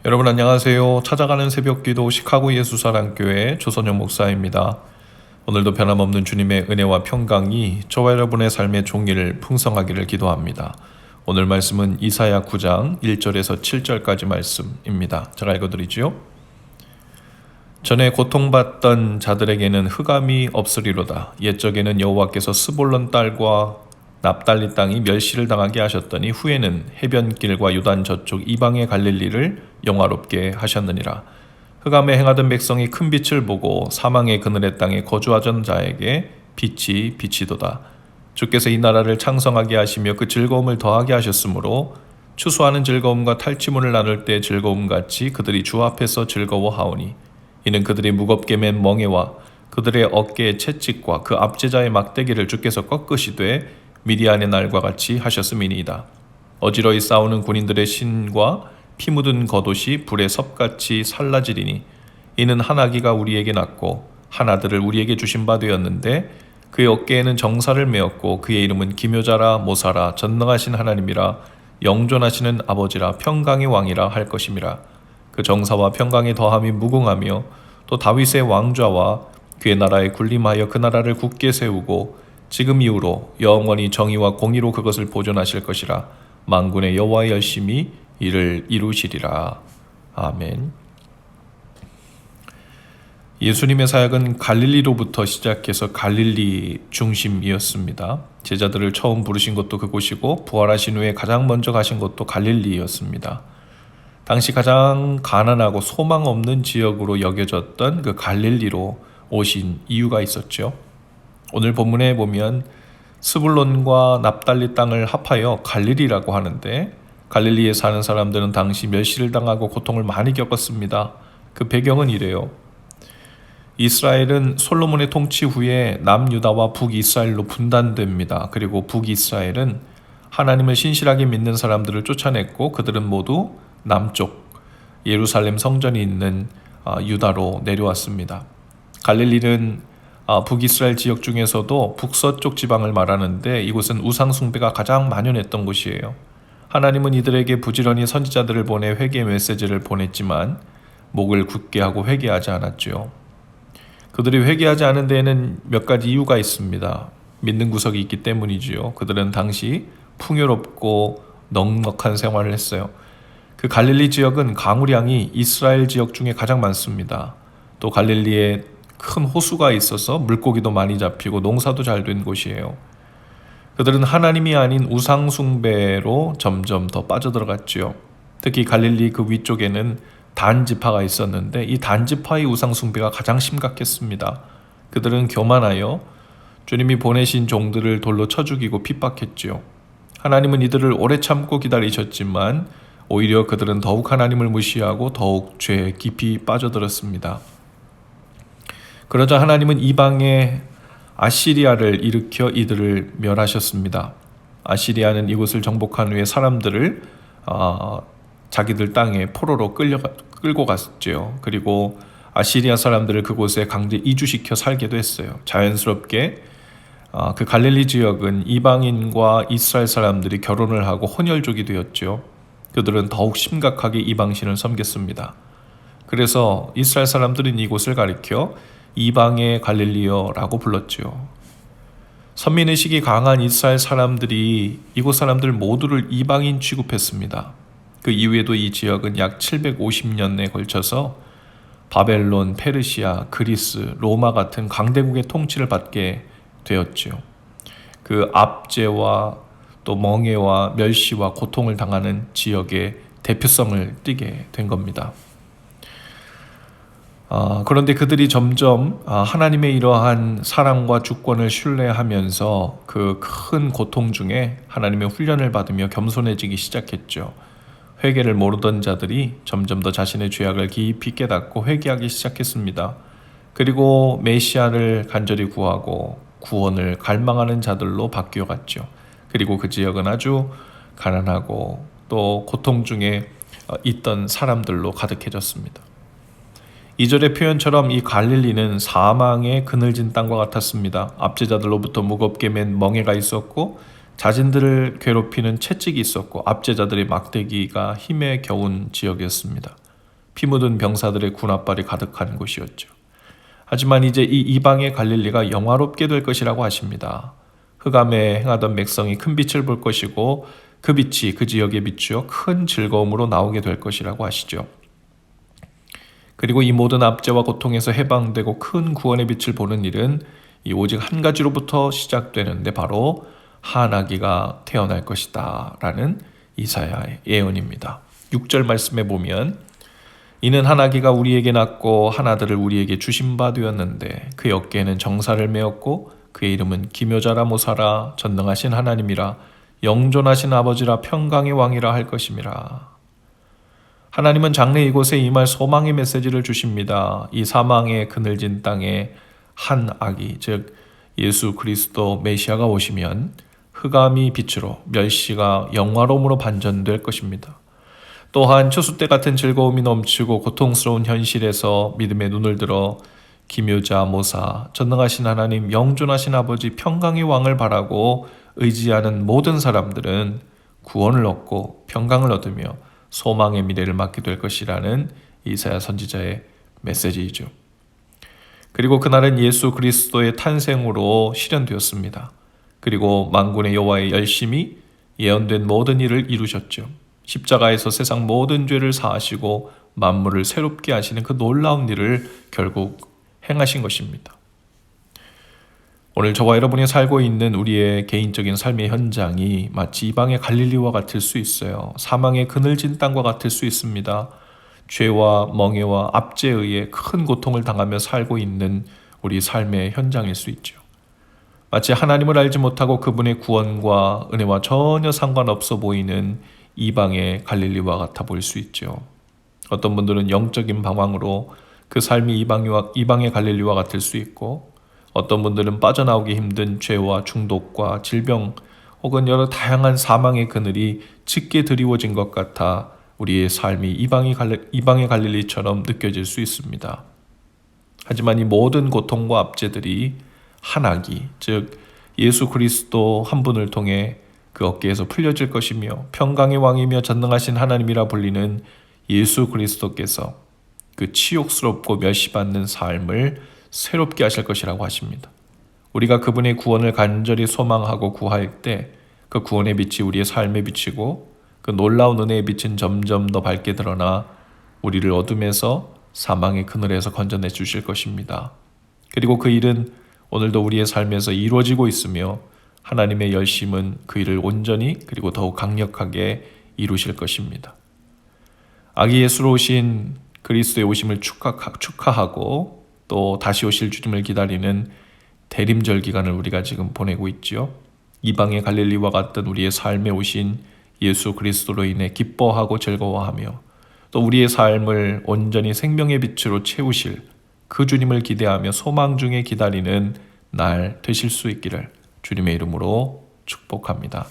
여러분 안녕하세요. 찾아가는 새벽기도 시카고 예수사랑교회 조선영 목사입니다. 오늘도 변함없는 주님의 은혜와 평강이 저와 여러분의 삶의 종일 풍성하기를 기도합니다. 오늘 말씀은 이사야 9장 1절에서 7절까지 말씀입니다. 제가 읽어드리지요. 전에 고통받던 자들에게는 흑암이 없으리로다. 옛적에는 여호와께서 스볼론 딸과 납달리 땅이 멸시를 당하게 하셨더니 후에는 해변길과 요단 저쪽 이방의 갈릴리를 영화롭게 하셨느니라. 흑암에 행하던 백성이 큰 빛을 보고 사망의 그늘의 땅에 거주하던 자에게 빛이 비치도다. 주께서 이 나라를 창성하게 하시며 그 즐거움을 더하게 하셨으므로 추수하는 즐거움과 탈취물을 나눌 때 즐거움같이 그들이 주 앞에서 즐거워하오니 이는 그들이 무겁게 맨 멍에와 그들의 어깨의 채찍과 그 압제자의 막대기를 주께서 꺾으시되 미디안의 날과 같이 하셨음이니이다. 어지러이 싸우는 군인들의 신과 피 묻은 겉옷이 불에 섭같이 살라지리니 이는 한 아기가 우리에게 낳고 한 아들을 우리에게 주신 바 되었는데 그의 어깨에는 정사를 메었고 그의 이름은 기묘자라 모사라 전능하신 하나님이라 영존하시는 아버지라 평강의 왕이라 할 것임이라. 그 정사와 평강의 더함이 무궁하며 또 다윗의 왕좌와 그의 나라에 군림하여 그 나라를 굳게 세우고 지금 이후로 영원히 정의와 공의로 그것을 보존하실 것이라. 만군의 여호와의 열심히 이를 이루시리라. 아멘. 예수님의 사역은 갈릴리로부터 시작해서 갈릴리 중심이었습니다. 제자들을 처음 부르신 것도 그곳이고 부활하신 후에 가장 먼저 가신 것도 갈릴리였습니다. 당시 가장 가난하고 소망 없는 지역으로 여겨졌던 그 갈릴리로 오신 이유가 있었죠. 오늘 본문에 보면 스불론과 납달리 땅을 합하여 갈릴리라고 하는데 갈릴리에 사는 사람들은 당시 멸시를 당하고 고통을 많이 겪었습니다. 그 배경은 이래요. 이스라엘은 솔로몬의 통치 후에 남유다와 북이스라엘로 분단됩니다. 그리고 북이스라엘은 하나님을 신실하게 믿는 사람들을 쫓아냈고 그들은 모두 남쪽 예루살렘 성전이 있는 유다로 내려왔습니다. 갈릴리는 북이스라엘 지역 중에서도 북서쪽 지방을 말하는데 이곳은 우상 숭배가 가장 만연했던 곳이에요. 하나님은 이들에게 부지런히 선지자들을 보내 회개 메시지를 보냈지만 목을 굳게 하고 회개하지 않았죠. 그들이 회개하지 않은 데에는 몇 가지 이유가 있습니다. 믿는 구석이 있기 때문이지요. 그들은 당시 풍요롭고 넉넉한 생활을 했어요. 그 갈릴리 지역은 강우량이 이스라엘 지역 중에 가장 많습니다. 또 갈릴리에 큰 호수가 있어서 물고기도 많이 잡히고 농사도 잘 된 곳이에요. 그들은 하나님이 아닌 우상 숭배로 점점 더 빠져들어갔지요. 특히 갈릴리 그 위쪽에는 단 지파가 있었는데 이 단 지파의 우상 숭배가 가장 심각했습니다. 그들은 교만하여 주님이 보내신 종들을 돌로 쳐 죽이고 핍박했지요. 하나님은 이들을 오래 참고 기다리셨지만 오히려 그들은 더욱 하나님을 무시하고 더욱 죄에 깊이 빠져들었습니다. 그러자 하나님은 이방의 아시리아를 일으켜 이들을 멸하셨습니다. 아시리아는 이곳을 정복한 후에 사람들을 자기들 땅에 포로로 끌고 갔죠. 그리고 아시리아 사람들을 그곳에 강제 이주시켜 살게도 했어요. 자연스럽게 그 갈릴리 지역은 이방인과 이스라엘 사람들이 결혼을 하고 혼혈족이 되었죠. 그들은 더욱 심각하게 이방신을 섬겼습니다. 그래서 이스라엘 사람들은 이곳을 가리켜 이방의 갈릴리어라고 불렀죠. 선민의식이 강한 이스라엘 사람들이 이곳 사람들 모두를 이방인 취급했습니다. 그 이후에도 이 지역은 약 750년에 걸쳐서 바벨론, 페르시아, 그리스, 로마 같은 강대국의 통치를 받게 되었죠. 그 압제와 또 멍해와 멸시와 고통을 당하는 지역의 대표성을 띠게 된 겁니다. 그런데 그들이 점점 하나님의 이러한 사랑과 주권을 신뢰하면서 그 큰 고통 중에 하나님의 훈련을 받으며 겸손해지기 시작했죠. 회개를 모르던 자들이 점점 더 자신의 죄악을 깊이 깨닫고 회개하기 시작했습니다. 그리고 메시아를 간절히 구하고 구원을 갈망하는 자들로 바뀌어갔죠. 그리고 그 지역은 아주 가난하고 또 고통 중에 있던 사람들로 가득해졌습니다. 2절의 표현처럼 이 갈릴리는 사망의 그늘진 땅과 같았습니다. 압제자들로부터 무겁게 맨 멍에가 있었고 자신들을 괴롭히는 채찍이 있었고 압제자들의 막대기가 힘에 겨운 지역이었습니다. 피 묻은 병사들의 군합발이 가득한 곳이었죠. 하지만 이제 이 이방의 갈릴리가 영화롭게 될 것이라고 하십니다. 흑암에 행하던 백성이 큰 빛을 볼 것이고 그 빛이 그 지역에 비추어 큰 즐거움으로 나오게 될 것이라고 하시죠. 그리고 이 모든 압제와 고통에서 해방되고 큰 구원의 빛을 보는 일은 오직 한 가지로부터 시작되는데 바로 한 아기가 태어날 것이다 라는 이사야의 예언입니다. 6절 말씀에 보면 이는 한 아기가 우리에게 낳고 한 아들을 우리에게 주신 바 되었는데 그의 어깨에는 정사를 메었고 그의 이름은 기묘자라 모사라 전능하신 하나님이라 영존하신 아버지라 평강의 왕이라 할 것임이라. 하나님은 장래 이곳에 임할 소망의 메시지를 주십니다. 이 사망의 그늘진 땅에 한 아기, 즉 예수 그리스도 메시아가 오시면 흑암이 빛으로 멸시가 영화로움으로 반전될 것입니다. 또한 추수 때 같은 즐거움이 넘치고 고통스러운 현실에서 믿음의 눈을 들어 기묘자 모사, 전능하신 하나님, 영존하신 아버지, 평강의 왕을 바라고 의지하는 모든 사람들은 구원을 얻고 평강을 얻으며 소망의 미래를 맞게 될 것이라는 이사야 선지자의 메시지이죠. 그리고 그날은 예수 그리스도의 탄생으로 실현되었습니다. 그리고 만군의 여호와의 열심히 예언된 모든 일을 이루셨죠. 십자가에서 세상 모든 죄를 사하시고 만물을 새롭게 하시는 그 놀라운 일을 결국 행하신 것입니다. 오늘 저와 여러분이 살고 있는 우리의 개인적인 삶의 현장이 마치 이방의 갈릴리와 같을 수 있어요. 사망의 그늘진 땅과 같을 수 있습니다. 죄와 멍에와 압제에 의해 큰 고통을 당하며 살고 있는 우리 삶의 현장일 수 있죠. 마치 하나님을 알지 못하고 그분의 구원과 은혜와 전혀 상관없어 보이는 이방의 갈릴리와 같아 보일 수 있죠. 어떤 분들은 영적인 방황으로 그 삶이 이방의 갈릴리와 같을 수 있고, 어떤 분들은 빠져나오기 힘든 죄와 중독과 질병 혹은 여러 다양한 사망의 그늘이 짙게 드리워진 것 같아 우리의 삶이 이방의 갈릴리처럼 느껴질 수 있습니다. 하지만 이 모든 고통과 압제들이 한 아기, 즉 예수 그리스도 한 분을 통해 그 어깨에서 풀려질 것이며 평강의 왕이며 전능하신 하나님이라 불리는 예수 그리스도께서 그 치욕스럽고 멸시받는 삶을 새롭게 하실 것이라고 하십니다. 우리가 그분의 구원을 간절히 소망하고 구할 때 그 구원의 빛이 우리의 삶에 비치고 그 놀라운 은혜의 빛은 점점 더 밝게 드러나 우리를 어둠에서 사망의 그늘에서 건져내 주실 것입니다. 그리고 그 일은 오늘도 우리의 삶에서 이루어지고 있으며 하나님의 열심은 그 일을 온전히 그리고 더욱 강력하게 이루실 것입니다. 아기 예수로 오신 그리스도의 오심을 축하하고 또 다시 오실 주님을 기다리는 대림절 기간을 우리가 지금 보내고 있지요. 이방의 갈릴리와 같던 우리의 삶에 오신 예수 그리스도로 인해 기뻐하고 즐거워하며 또 우리의 삶을 온전히 생명의 빛으로 채우실 그 주님을 기대하며 소망 중에 기다리는 날 되실 수 있기를 주님의 이름으로 축복합니다.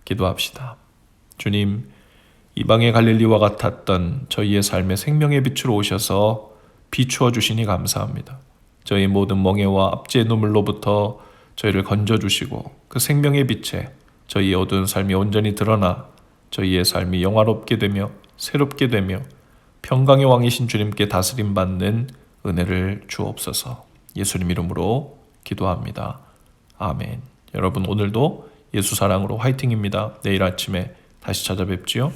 기도합시다. 주님, 이방의 갈릴리와 같았던 저희의 삶의 생명의 빛으로 오셔서 비추어 주시니 감사합니다. 저희 모든 멍에와 압제의 눈물로부터 저희를 건져주시고 그 생명의 빛에 저희의 어두운 삶이 온전히 드러나 저희의 삶이 영화롭게 되며 새롭게 되며 평강의 왕이신 주님께 다스림받는 은혜를 주옵소서. 예수님 이름으로 기도합니다. 아멘. 여러분 오늘도 예수 사랑으로 화이팅입니다. 내일 아침에 다시 찾아뵙지요.